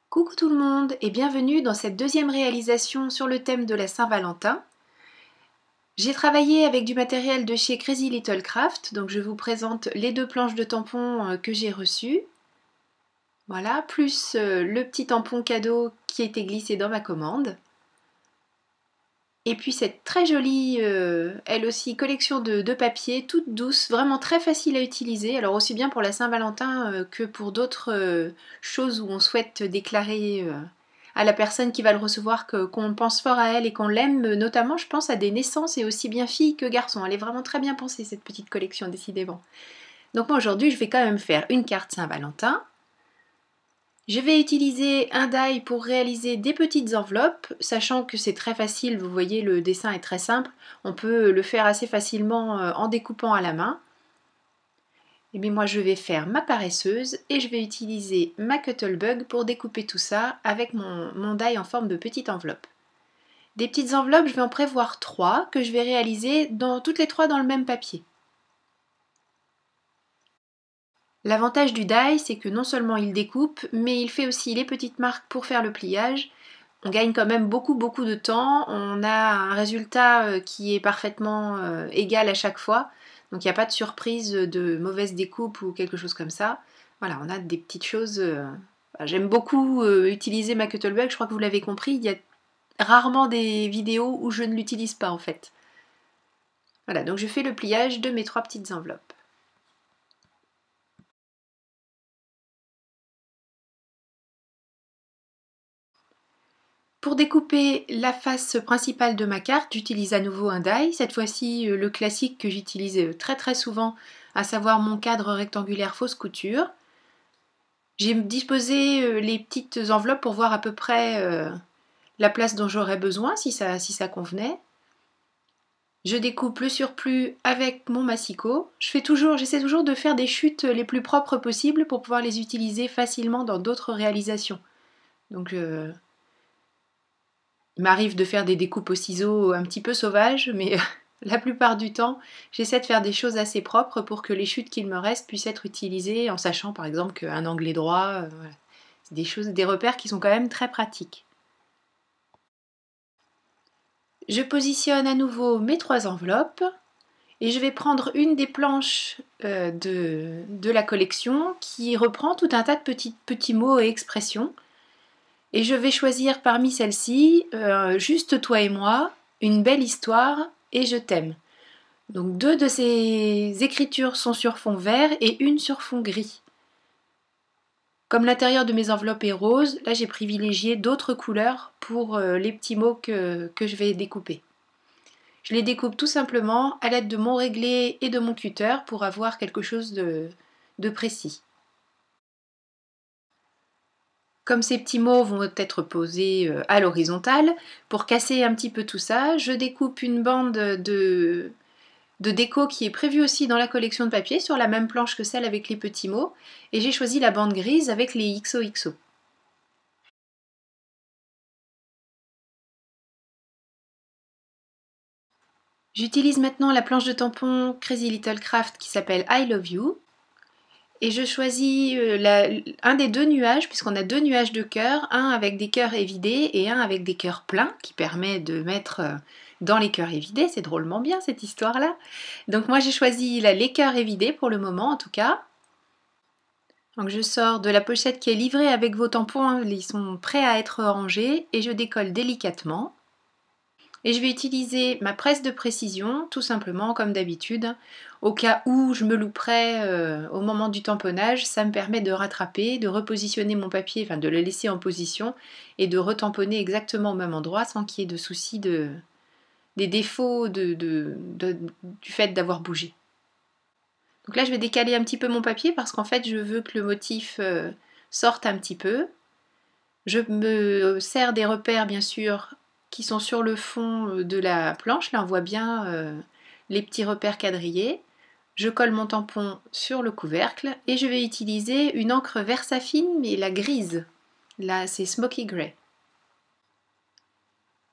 Coucou tout le monde et bienvenue dans cette deuxième réalisation sur le thème de la Saint-Valentin. J'ai travaillé avec du matériel de chez Crazy Little Craft, donc je vous présente les deux planches de tampons que j'ai reçues. Voilà, plus le petit tampon cadeau qui a été glissé dans ma commande. Et puis cette très jolie, elle aussi, collection de papier, toute douce, vraiment très facile à utiliser. Alors aussi bien pour la Saint-Valentin que pour d'autres choses où on souhaite déclarer à la personne qui va le recevoir qu'on pense fort à elle et qu'on l'aime. Notamment, je pense à des naissances et aussi bien filles que garçons. Elle est vraiment très bien pensée, cette petite collection, décidément. Donc moi aujourd'hui, je vais quand même faire une carte Saint-Valentin. Je vais utiliser un die pour réaliser des petites enveloppes, sachant que c'est très facile, vous voyez le dessin est très simple, on peut le faire assez facilement en découpant à la main. Et bien moi je vais faire ma paresseuse et je vais utiliser ma Cuttlebug pour découper tout ça avec mon die en forme de petite enveloppe. Des petites enveloppes, je vais en prévoir 3 que je vais réaliser toutes les 3 dans le même papier. L'avantage du die, c'est que non seulement il découpe, mais il fait aussi les petites marques pour faire le pliage. On gagne quand même beaucoup de temps, on a un résultat qui est parfaitement égal à chaque fois, donc il n'y a pas de surprise de mauvaise découpe ou quelque chose comme ça. Voilà, on a des petites choses. J'aime beaucoup utiliser ma Cuttlebug, je crois que vous l'avez compris, il y a rarement des vidéos où je ne l'utilise pas en fait. Voilà, donc je fais le pliage de mes 3 petites enveloppes. Pour découper la face principale de ma carte, j'utilise à nouveau un die, cette fois-ci le classique que j'utilise très souvent, à savoir mon cadre rectangulaire fausse couture. J'ai disposé les petites enveloppes pour voir à peu près la place dont j'aurais besoin, si ça convenait. Je découpe le surplus avec mon massicot. J'essaie toujours de faire des chutes les plus propres possibles pour pouvoir les utiliser facilement dans d'autres réalisations. Donc il m'arrive de faire des découpes au ciseau un petit peu sauvages, mais la plupart du temps, j'essaie de faire des choses assez propres pour que les chutes qu'il me reste puissent être utilisées en sachant par exemple qu'un angle est droit. Voilà. C'est des repères qui sont quand même très pratiques. Je positionne à nouveau mes 3 enveloppes et je vais prendre une des planches de la collection qui reprend tout un tas de petits mots et expressions. Et je vais choisir parmi celles-ci, juste toi et moi, une belle histoire et je t'aime. Donc 2 de ces écritures sont sur fond vert et une sur fond gris. Comme l'intérieur de mes enveloppes est rose, là j'ai privilégié d'autres couleurs pour les petits mots que je vais découper. Je les découpe tout simplement à l'aide de mon réglé et de mon cutter pour avoir quelque chose de précis. Comme ces petits mots vont être posés à l'horizontale, pour casser un petit peu tout ça, je découpe une bande de déco qui est prévue aussi dans la collection de papier sur la même planche que celle avec les petits mots et j'ai choisi la bande grise avec les XOXO. J'utilise maintenant la planche de tampon Crazy Little Craft qui s'appelle I Love You et je choisis un des 2 nuages puisqu'on a 2 nuages de cœurs, un avec des cœurs évidés et un avec des cœurs pleins qui permet de mettre dans les cœurs évidés. C'est drôlement bien cette histoire-là. Donc moi j'ai choisi les cœurs évidés pour le moment en tout cas. Donc je sors de la pochette qui est livrée avec vos tampons, hein, ils sont prêts à être rangés et je décolle délicatement. Et je vais utiliser ma presse de précision, tout simplement comme d'habitude. Au cas où je me louperais au moment du tamponnage, ça me permet de rattraper, de repositionner mon papier, enfin de le laisser en position et de retamponner exactement au même endroit sans qu'il y ait de soucis des défauts du fait d'avoir bougé. Donc là je vais décaler un petit peu mon papier parce qu'en fait je veux que le motif sorte un petit peu. Je me sers des repères bien sûr qui sont sur le fond de la planche. Là on voit bien les petits repères quadrillés. Je colle mon tampon sur le couvercle et je vais utiliser une encre Versafine mais la grise. Là c'est Smoky Grey.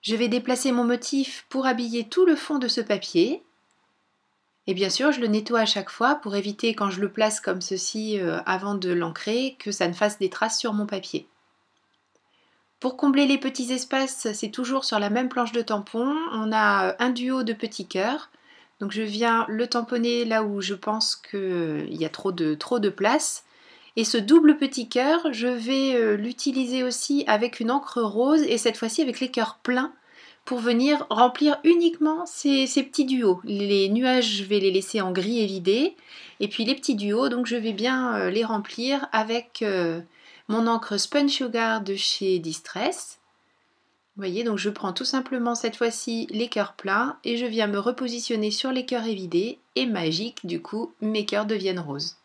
Je vais déplacer mon motif pour habiller tout le fond de ce papier. Et bien sûr, je le nettoie à chaque fois pour éviter quand je le place comme ceci avant de l'ancrer que ça ne fasse des traces sur mon papier. Pour combler les petits espaces, c'est toujours sur la même planche de tampon. On a un duo de petits cœurs. Donc je viens le tamponner là où je pense qu'il y a trop de place. Et ce double petit cœur, je vais l'utiliser aussi avec une encre rose et cette fois-ci avec les cœurs pleins pour venir remplir uniquement ces petits duos. Les nuages, je vais les laisser en gris évidé. Et puis les petits duos, donc je vais bien les remplir avec mon encre Spun Sugar de chez Distress. Vous voyez, donc je prends tout simplement cette fois-ci les cœurs pleins et je viens me repositionner sur les cœurs évidés et magique, du coup, mes cœurs deviennent roses.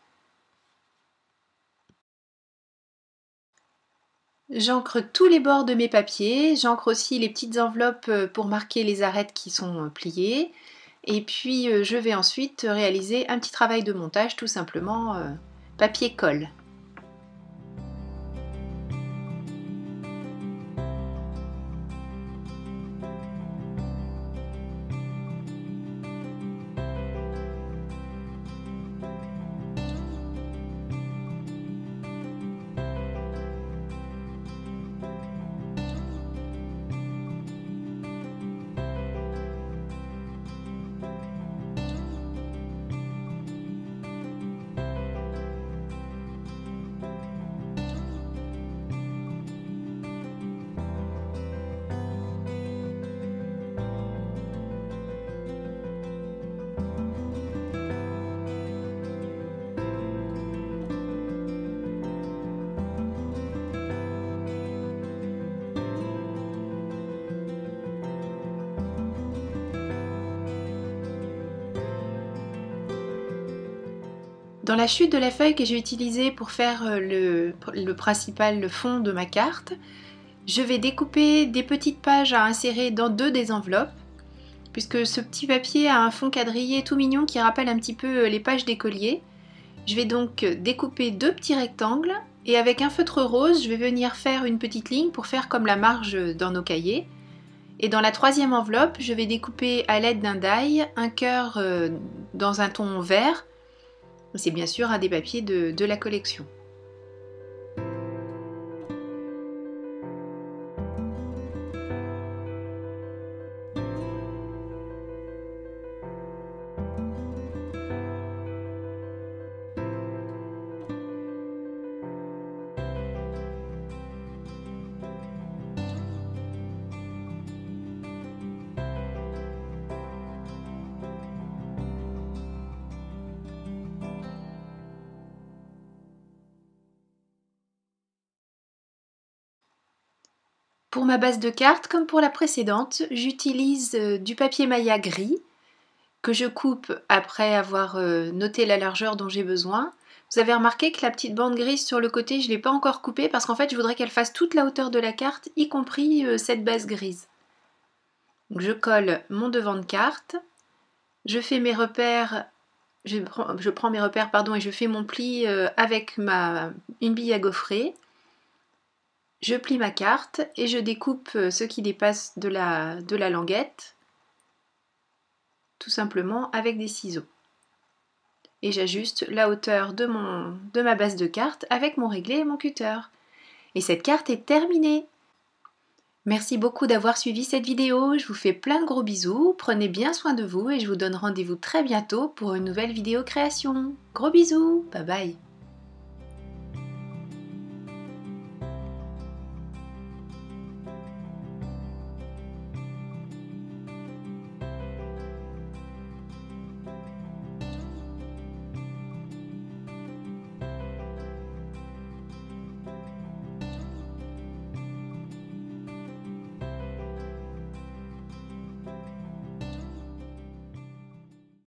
J'encre tous les bords de mes papiers, j'encre aussi les petites enveloppes pour marquer les arêtes qui sont pliées. Et puis je vais ensuite réaliser un petit travail de montage, tout simplement papier-colle. Dans la chute de la feuille que j'ai utilisée pour faire le principal fond de ma carte, je vais découper des petites pages à insérer dans deux des enveloppes, puisque ce petit papier a un fond quadrillé tout mignon qui rappelle un petit peu les pages d'écolier. Je vais donc découper deux petits rectangles et avec un feutre rose, je vais venir faire une petite ligne pour faire comme la marge dans nos cahiers. Et dans la troisième enveloppe, je vais découper à l'aide d'un die un cœur dans un ton vert. C'est bien sûr un des papiers de la collection. Pour ma base de cartes, comme pour la précédente, j'utilise du papier maya gris que je coupe après avoir noté la largeur dont j'ai besoin. Vous avez remarqué que la petite bande grise sur le côté, je ne l'ai pas encore coupée parce qu'en fait, je voudrais qu'elle fasse toute la hauteur de la carte, y compris cette base grise. Donc, je colle mon devant de carte, je fais mes repères, je prends mes repères pardon, et je fais mon pli avec une bille à gaufrer. Je plie ma carte et je découpe ce qui dépasse de la languette, tout simplement avec des ciseaux. Et j'ajuste la hauteur de ma base de carte avec mon réglé et mon cutter. Et cette carte est terminée. Merci beaucoup d'avoir suivi cette vidéo, je vous fais plein de gros bisous, prenez bien soin de vous et je vous donne rendez-vous très bientôt pour une nouvelle vidéo création. Gros bisous, bye bye.